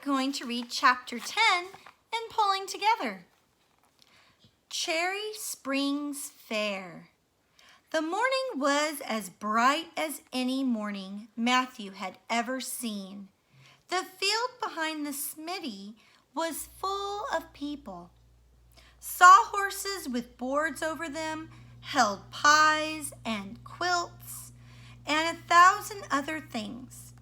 going to read chapter 10 in Pulling Together. Cherry Springs Fair. The morning was as bright as any morning Matthew had ever seen. The field behind the smithy was full of people. Sawhorses with boards over them held pies and quilts and 1,000 other things.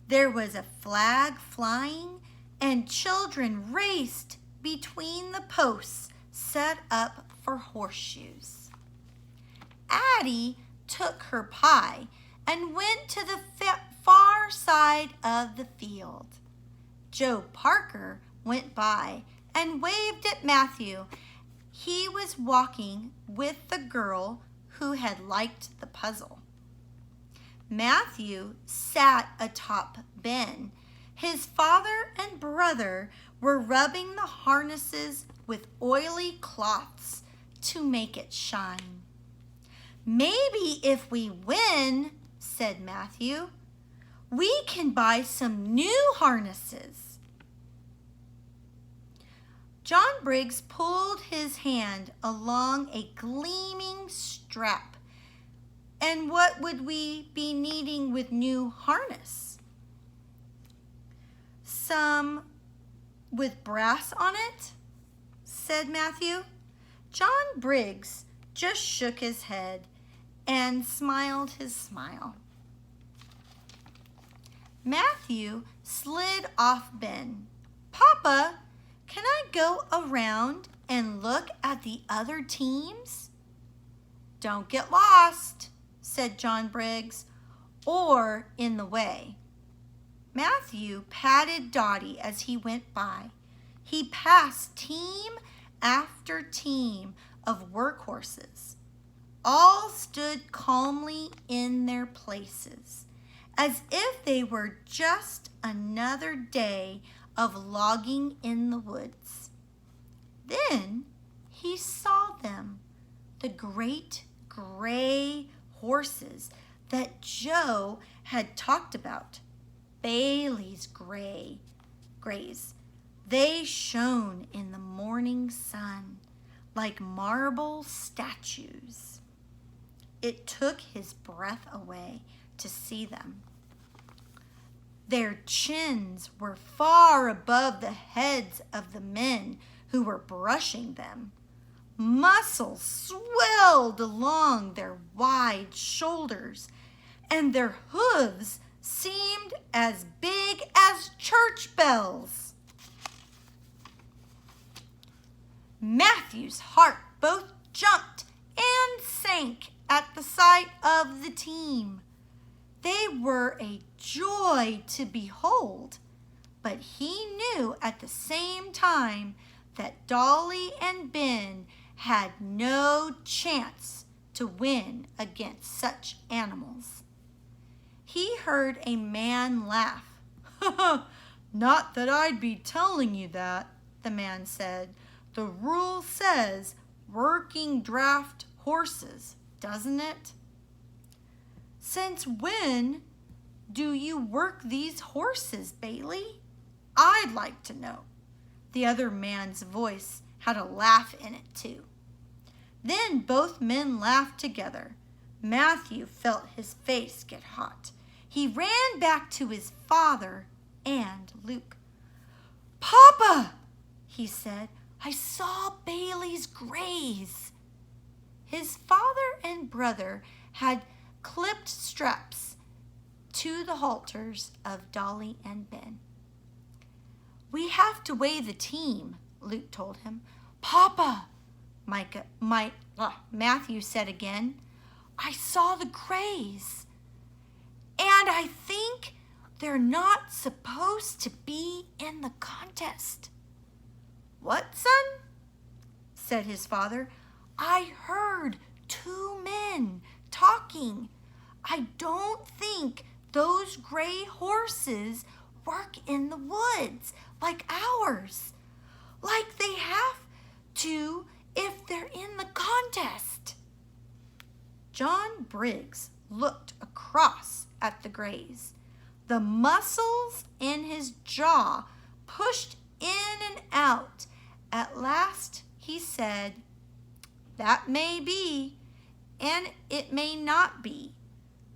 There was a flag flying, and children raced between the posts set up for horseshoes. Addie took her pie and went to the far side of the field. Joe Parker went by and waved at Matthew. He was walking with the girl who had liked the puzzle. Matthew sat atop Ben. His father and brother were rubbing the harnesses with oily cloths to make it shine. "Maybe if we win," said Matthew, "we can buy some new harnesses." John Briggs pulled his hand along a gleaming strap. "And what would we be needing with new harness?" "Some with brass on it," said Matthew. John Briggs just shook his head and smiled his smile. Matthew slid off Ben. "Papa, can I go around and look at the other teams?" "Don't get lost," said John Briggs, "or in the way." Matthew patted Dottie as he went by. He passed team after team of workhorses. All stood calmly in their places, as if they were just another day of logging in the woods. Then he saw them, the great gray horses that Joe had talked about, Bailey's grays. They shone in the morning sun like marble statues. It took his breath away to see them. Their chins were far above the heads of the men who were brushing them. Muscles swelled along their wide shoulders, and their hooves seemed as big as church bells. Matthew's heart both jumped and sank at the sight of the team. They were a joy to behold, but he knew at the same time that Dolly and Ben had no chance to win against such animals. He heard a man laugh. "Not that I'd be telling you that," the man said. "The rule says working draft horses, doesn't it?" "Since when do you work these horses, Bailey? I'd like to know." The other man's voice had a laugh in it too. Then both men laughed together. Matthew felt his face get hot. He ran back to his father and Luke. "Papa," he said, "I saw Bailey's grays." His father and brother had clipped straps to the halters of Dolly and Ben. "We have to weigh the team," Luke told him. "Papa," Matthew said again, "I saw the grays, and I think they're not supposed to be in the contest." "What, son?" said his father. "I heard 2 men talking. I don't think those gray horses work in the woods like ours, like they have to if they're in the contest." John Briggs looked across at the grays. The muscles in his jaw pushed in and out. At last he said, "That may be, and it may not be,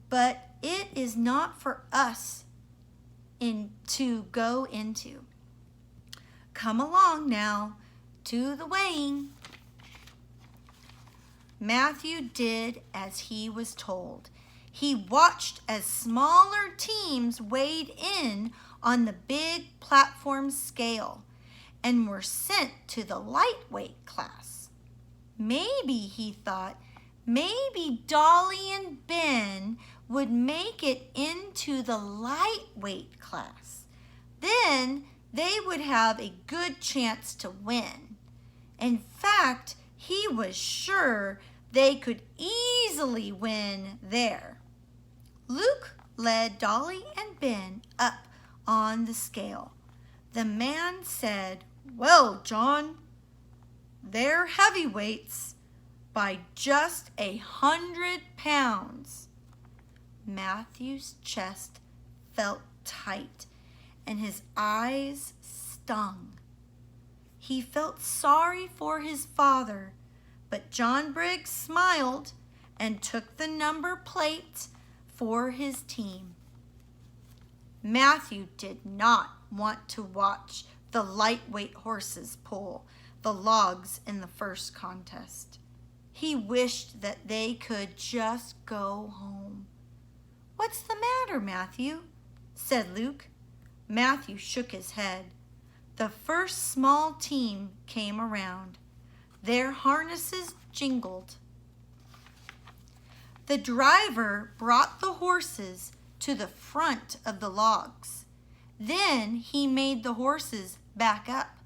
but it is not for us to go into. Come along now to the weighing." Matthew did as he was told. He watched as smaller teams weighed in on the big platform scale and were sent to the lightweight class. Maybe, he thought, maybe Dolly and Ben would make it into the lightweight class. Then they would have a good chance to win. In fact, he was sure they could easily win there. Luke led Dolly and Ben up on the scale. The man said, "Well, John, they're heavyweights by just 100 pounds. Matthew's chest felt tight and his eyes stung. He felt sorry for his father, but John Briggs smiled and took the number plate for his team. Matthew did not want to watch the lightweight horses pull the logs in the first contest. He wished that they could just go home. "What's the matter, Matthew?" said Luke. Matthew shook his head. The first small team came around. Their harnesses jingled. The driver brought the horses to the front of the logs. Then he made the horses back up.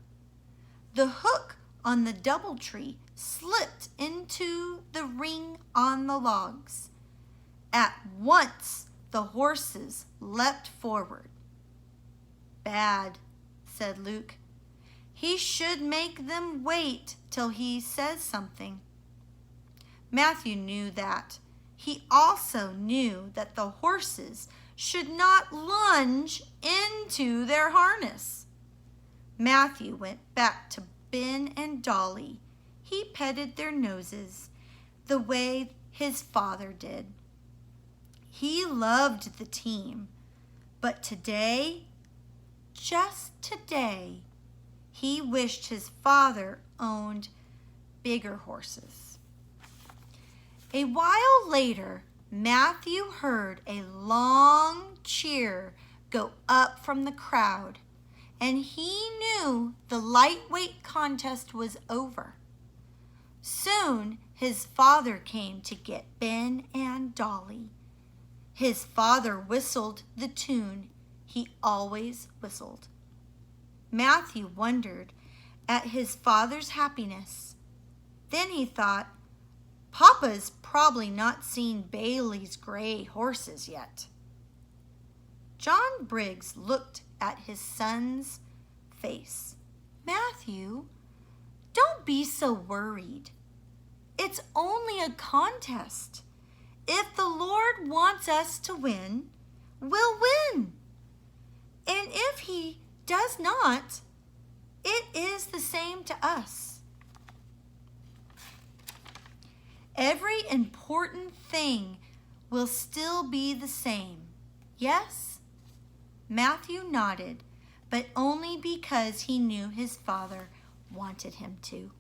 The hook on the doubletree slipped into the ring on the logs. At once, the horses leapt forward. "Bad," said Luke. "He should make them wait till he says something." Matthew knew that. He also knew that the horses should not lunge into their harness. Matthew went back to Ben and Dolly. He petted their noses the way his father did. He loved the team, but today, just today, he wished his father owned bigger horses. A while later, Matthew heard a long cheer go up from the crowd, and he knew the lightweight contest was over. Soon his father came to get Ben and Dolly. His father whistled the tune he always whistled. Matthew wondered at his father's happiness. Then he thought, "Papa's probably not seen Bailey's gray horses yet." John Briggs looked at his son's face. "Matthew, don't be so worried. It's only a contest. If the Lord wants us to win, we'll win. And if he does not, it is the same to us." Every important thing will still be the same. Yes? Matthew nodded, but only because he knew his father wanted him to.